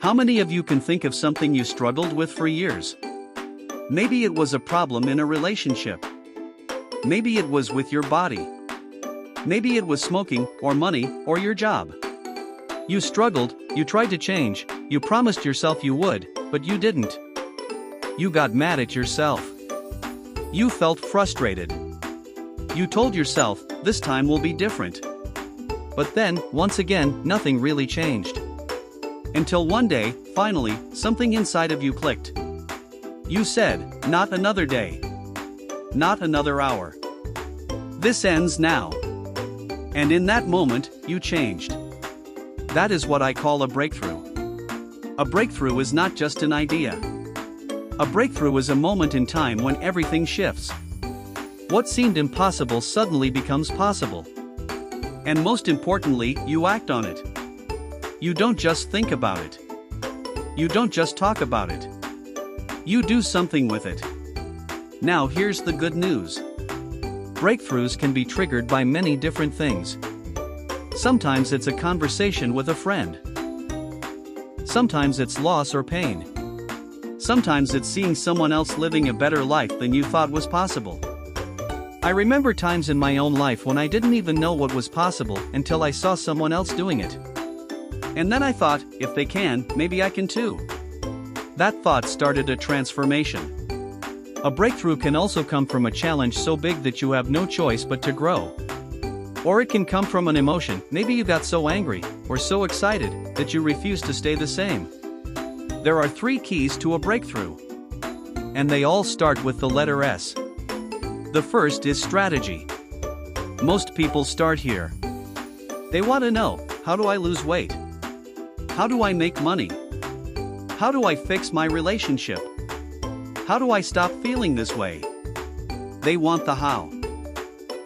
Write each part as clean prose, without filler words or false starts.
How many of you can think of something you struggled with for years? Maybe it was a problem in a relationship. Maybe it was with your body. Maybe it was smoking, or money, or your job. You struggled, you tried to change, you promised yourself you would, but you didn't. You got mad at yourself. You felt frustrated. You told yourself, this time will be different. But then, once again, nothing really changed. Until one day, finally, something inside of you clicked. You said, not another day. Not another hour. This ends now. And in that moment, you changed. That is what I call a breakthrough. A breakthrough is not just an idea. A breakthrough is a moment in time when everything shifts. What seemed impossible suddenly becomes possible. And most importantly, you act on it. You don't just think about it. You don't just talk about it. You do something with it. Now here's the good news. Breakthroughs can be triggered by many different things. Sometimes it's a conversation with a friend. Sometimes it's loss or pain. Sometimes it's seeing someone else living a better life than you thought was possible. I remember times in my own life when I didn't even know what was possible until I saw someone else doing it. And then I thought, if they can, maybe I can too. That thought started a transformation. A breakthrough can also come from a challenge so big that you have no choice but to grow. Or it can come from an emotion, maybe you got so angry, or so excited, that you refuse to stay the same. There are 3 keys to a breakthrough. And they all start with the letter S. The first is strategy. Most people start here. They want to know, how do I lose weight? How do I make money? How do I fix my relationship? How do I stop feeling this way? They want the how.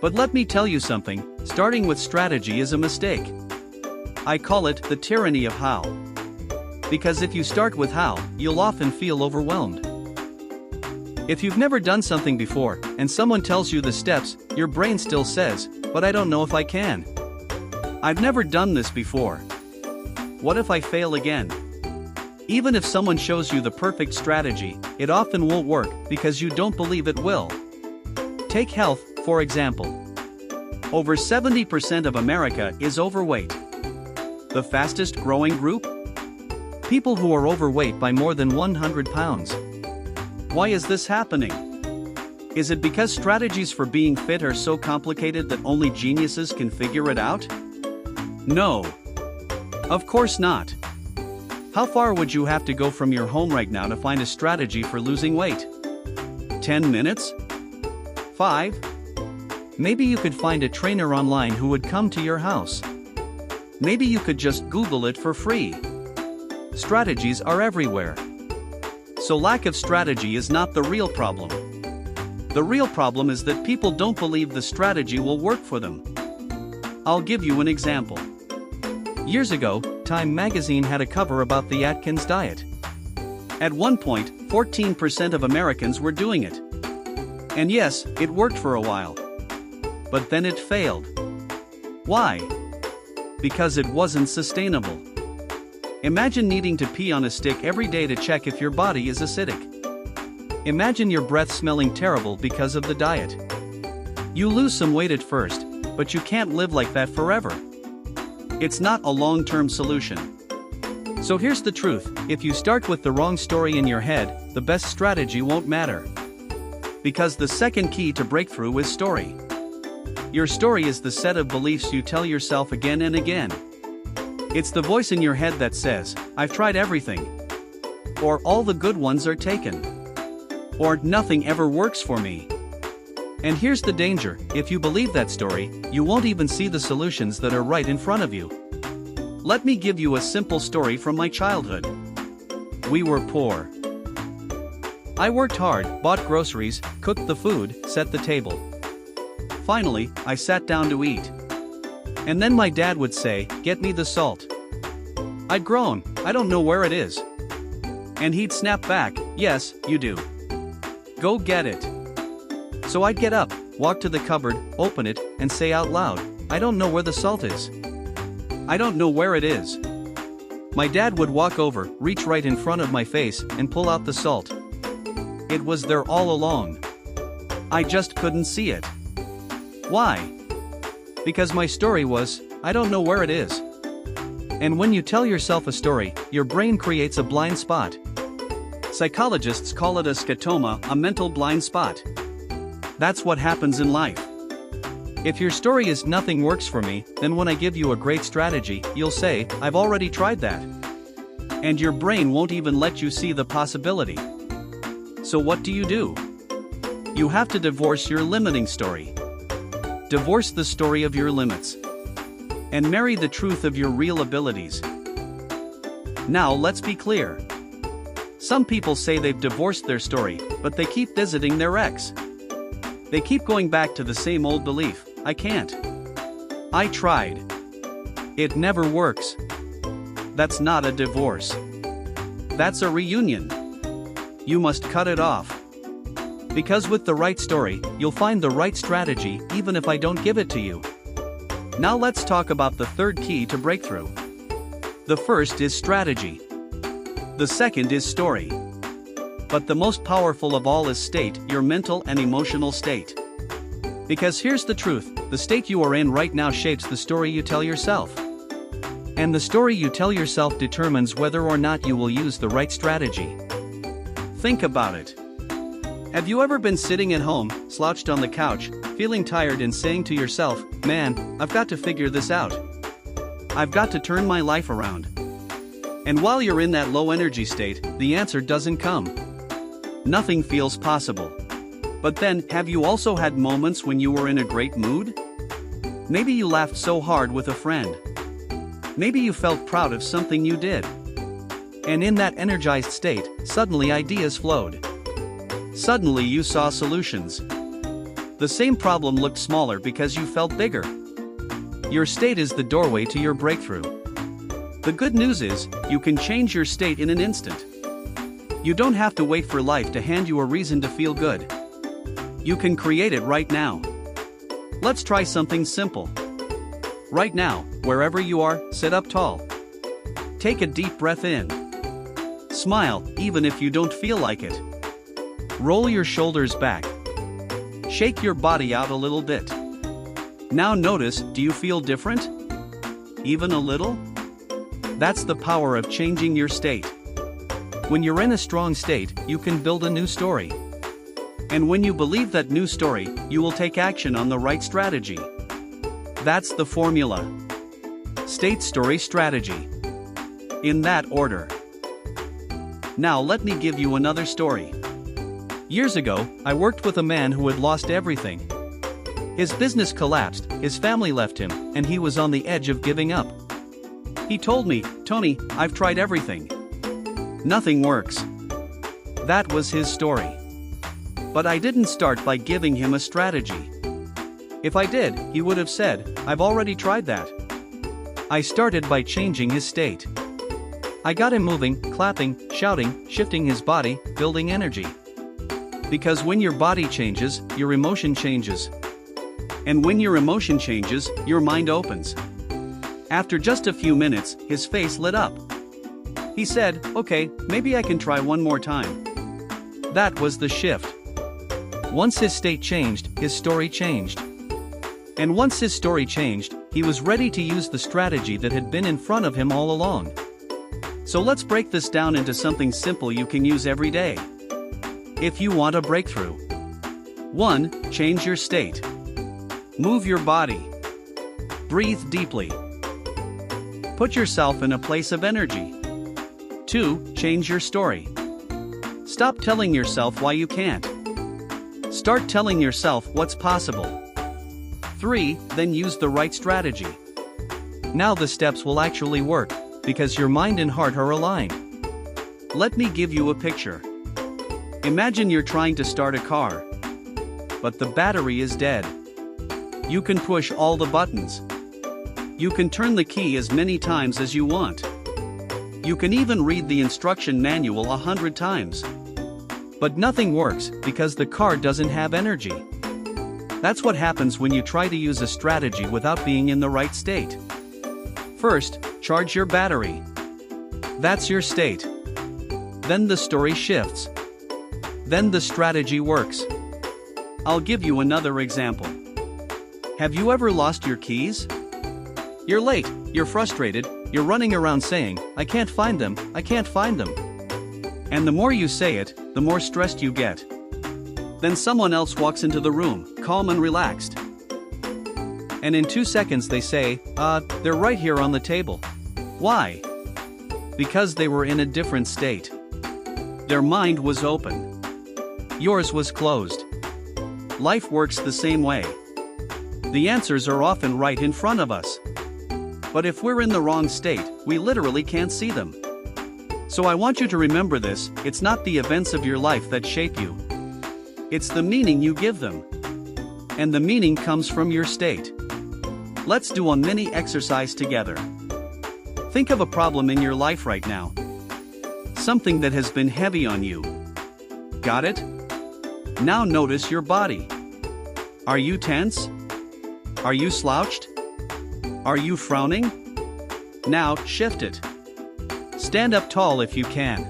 But let me tell you something, starting with strategy is a mistake. I call it the tyranny of how. Because if you start with how, you'll often feel overwhelmed. If you've never done something before, and someone tells you the steps, your brain still says, but I don't know if I can. I've never done this before. What if I fail again? Even if someone shows you the perfect strategy, it often won't work because you don't believe it will. Take health, for example. Over 70% of America is overweight. The fastest growing group? People who are overweight by more than 100 pounds. Why is this happening? Is it because strategies for being fit are so complicated that only geniuses can figure it out? No. Of course not. How far would you have to go from your home right now to find a strategy for losing weight? 10 minutes? 5? Maybe you could find a trainer online who would come to your house. Maybe you could just Google it for free. Strategies are everywhere. So lack of strategy is not the real problem. The real problem is that people don't believe the strategy will work for them. I'll give you an example. Years ago, Time magazine had a cover about the Atkins diet. At one point, 14% of Americans were doing it. And yes, it worked for a while. But then it failed. Why? Because it wasn't sustainable. Imagine needing to pee on a stick every day to check if your body is acidic. Imagine your breath smelling terrible because of the diet. You lose some weight at first, but you can't live like that forever. It's not a long-term solution. So here's the truth, if you start with the wrong story in your head, the best strategy won't matter. Because the second key to breakthrough is story. Your story is the set of beliefs you tell yourself again and again. It's the voice in your head that says, I've tried everything. Or all the good ones are taken. Or nothing ever works for me. And here's the danger, if you believe that story, you won't even see the solutions that are right in front of you. Let me give you a simple story from my childhood. We were poor. I worked hard, bought groceries, cooked the food, set the table. Finally, I sat down to eat. And then my dad would say, get me the salt. I'd groan, I don't know where it is. And he'd snap back, yes, you do. Go get it. So I'd get up, walk to the cupboard, open it, and say out loud, I don't know where the salt is. I don't know where it is. My dad would walk over, reach right in front of my face, and pull out the salt. It was there all along. I just couldn't see it. Why? Because my story was, I don't know where it is. And when you tell yourself a story, your brain creates a blind spot. Psychologists call it a scotoma, a mental blind spot. That's what happens in life. If your story is nothing works for me, then when I give you a great strategy, you'll say, I've already tried that. And your brain won't even let you see the possibility. So what do? You have to divorce your limiting story. Divorce the story of your limits. And marry the truth of your real abilities. Now let's be clear. Some people say they've divorced their story, but they keep visiting their ex. They keep going back to the same old belief, I can't. I tried. It never works. That's not a divorce. That's a reunion. You must cut it off. Because with the right story, you'll find the right strategy even if I don't give it to you. Now let's talk about the third key to breakthrough. The first is strategy. The second is story. But the most powerful of all is state, your mental and emotional state. Because here's the truth, the state you are in right now shapes the story you tell yourself. And the story you tell yourself determines whether or not you will use the right strategy. Think about it. Have you ever been sitting at home, slouched on the couch, feeling tired and saying to yourself, man, I've got to figure this out. I've got to turn my life around. And while you're in that low energy state, the answer doesn't come. Nothing feels possible. But then, have you also had moments when you were in a great mood? Maybe you laughed so hard with a friend. Maybe you felt proud of something you did. And in that energized state, suddenly ideas flowed. Suddenly you saw solutions. The same problem looked smaller because you felt bigger. Your state is the doorway to your breakthrough. The good news is, you can change your state in an instant. You don't have to wait for life to hand you a reason to feel good. You can create it right now. Let's try something simple. Right now, wherever you are, sit up tall. Take a deep breath in. Smile, even if you don't feel like it. Roll your shoulders back. Shake your body out a little bit. Now notice, do you feel different? Even a little? That's the power of changing your state. When you're in a strong state, you can build a new story. And when you believe that new story, you will take action on the right strategy. That's the formula. State, story, strategy. In that order. Now let me give you another story. Years ago, I worked with a man who had lost everything. His business collapsed, his family left him, and he was on the edge of giving up. He told me, Tony, I've tried everything. Nothing works. That was his story. But I didn't start by giving him a strategy. If I did, he would have said, I've already tried that. I started by changing his state. I got him moving, clapping, shouting, shifting his body, building energy. Because when your body changes, your emotion changes. And when your emotion changes, your mind opens. After just a few minutes, his face lit up. He said, okay, maybe I can try one more time. That was the shift. Once his state changed, his story changed. And once his story changed, he was ready to use the strategy that had been in front of him all along. So let's break this down into something simple you can use every day. If you want a breakthrough. 1. Change your state. Move your body. Breathe deeply. Put yourself in a place of energy. 2. Change your story. Stop telling yourself why you can't. Start telling yourself what's possible. 3. Then use the right strategy. Now the steps will actually work, because your mind and heart are aligned. Let me give you a picture. Imagine you're trying to start a car. But the battery is dead. You can push all the buttons. You can turn the key as many times as you want. You can even read the instruction manual 100 times. But nothing works because the car doesn't have energy. That's what happens when you try to use a strategy without being in the right state. First, charge your battery. That's your state. Then the story shifts. Then the strategy works. I'll give you another example. Have you ever lost your keys? You're late, you're frustrated, you're running around saying, I can't find them, I can't find them. And the more you say it, the more stressed you get. Then someone else walks into the room, calm and relaxed. And in 2 seconds they say, they're right here on the table. Why? Because they were in a different state. Their mind was open. Yours was closed. Life works the same way. The answers are often right in front of us. But if we're in the wrong state, we literally can't see them. So I want you to remember this: it's not the events of your life that shape you. It's the meaning you give them. And the meaning comes from your state. Let's do a mini exercise together. Think of a problem in your life right now. Something that has been heavy on you. Got it? Now notice your body. Are you tense? Are you slouched? Are you frowning? Now shift it. Stand up tall if you can.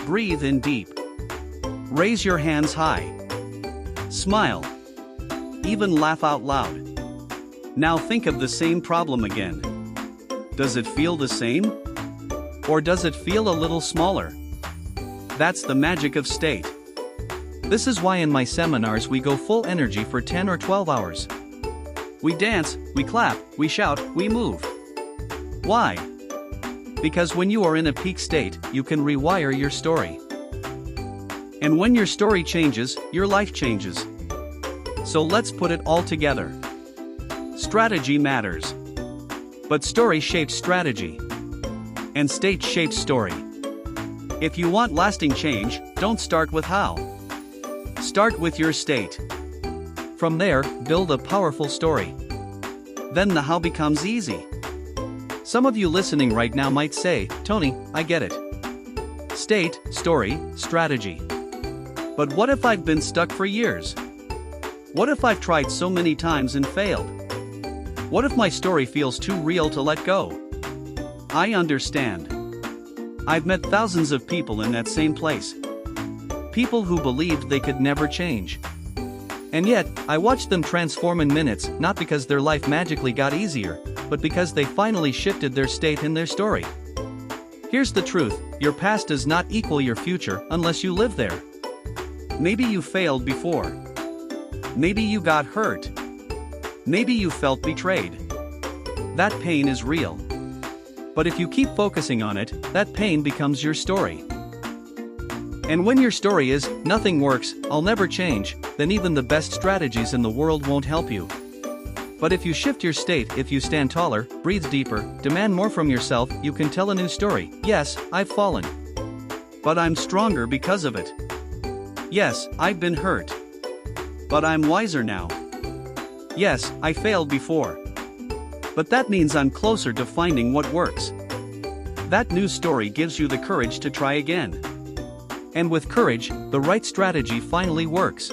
Breathe in deep. Raise your hands high. Smile. Even laugh out loud. Now think of the same problem again. Does it feel the same? Or does it feel a little smaller? That's the magic of state. This is why in my seminars we go full energy for 10 or 12 hours. We dance, we clap, we shout, we move. Why? Because when you are in a peak state, you can rewire your story. And when your story changes, your life changes. So let's put it all together. Strategy matters. But story shapes strategy. And state shapes story. If you want lasting change, don't start with how. Start with your state. From there, build a powerful story. Then the how becomes easy. Some of you listening right now might say, Tony, I get it. State, story, strategy. But what if I've been stuck for years? What if I've tried so many times and failed? What if my story feels too real to let go? I understand. I've met thousands of people in that same place. People who believed they could never change. And yet, I watched them transform in minutes, not because their life magically got easier, but because they finally shifted their state and their story. Here's the truth: your past does not equal your future unless you live there. Maybe you failed before. Maybe you got hurt. Maybe you felt betrayed. That pain is real. But if you keep focusing on it, that pain becomes your story. And when your story is, nothing works, I'll never change, then even the best strategies in the world won't help you. But if you shift your state, if you stand taller, breathe deeper, demand more from yourself, you can tell a new story. Yes, I've fallen. But I'm stronger because of it. Yes, I've been hurt. But I'm wiser now. Yes, I failed before. But that means I'm closer to finding what works. That new story gives you the courage to try again. And with courage, the right strategy finally works.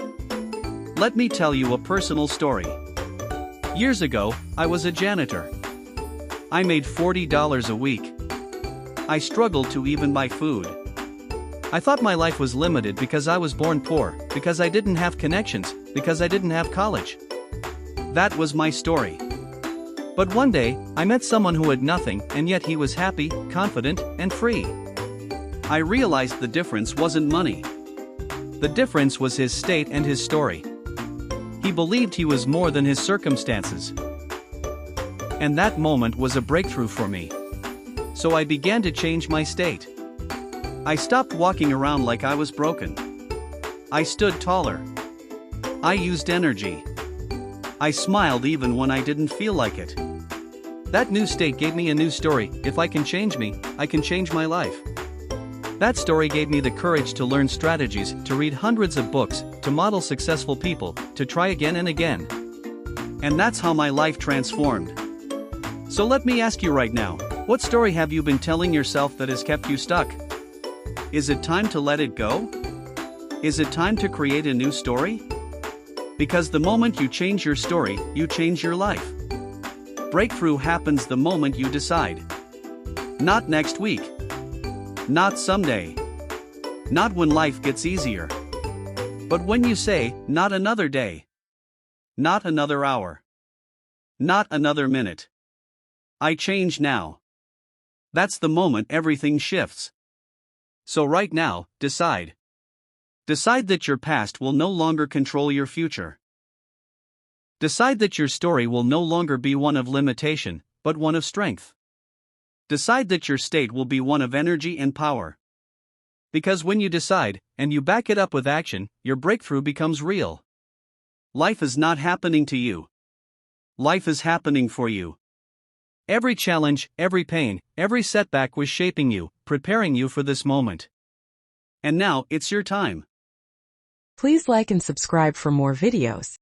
Let me tell you a personal story. Years ago, I was a janitor. I made $40 a week. I struggled to even buy food. I thought my life was limited because I was born poor, because I didn't have connections, because I didn't have college. That was my story. But one day, I met someone who had nothing, and yet he was happy, confident, and free. I realized the difference wasn't money. The difference was his state and his story. He believed he was more than his circumstances. And that moment was a breakthrough for me. So I began to change my state. I stopped walking around like I was broken. I stood taller. I used energy. I smiled even when I didn't feel like it. That new state gave me a new story. If I can change me, I can change my life. That story gave me the courage to learn strategies, to read hundreds of books, to model successful people, to try again and again. And that's how my life transformed. So let me ask you right now, what story have you been telling yourself that has kept you stuck? Is it time to let it go? Is it time to create a new story? Because the moment you change your story, you change your life. Breakthrough happens the moment you decide. Not next week. Not someday. Not when life gets easier. But when you say, not another day. Not another hour. Not another minute. I change now. That's the moment everything shifts. So right now, decide. Decide that your past will no longer control your future. Decide that your story will no longer be one of limitation, but one of strength. Decide that your state will be one of energy and power. Because when you decide, and you back it up with action, your breakthrough becomes real. Life is not happening to you. Life is happening for you. Every challenge, every pain, every setback was shaping you, preparing you for this moment. And now, it's your time. Please like and subscribe for more videos.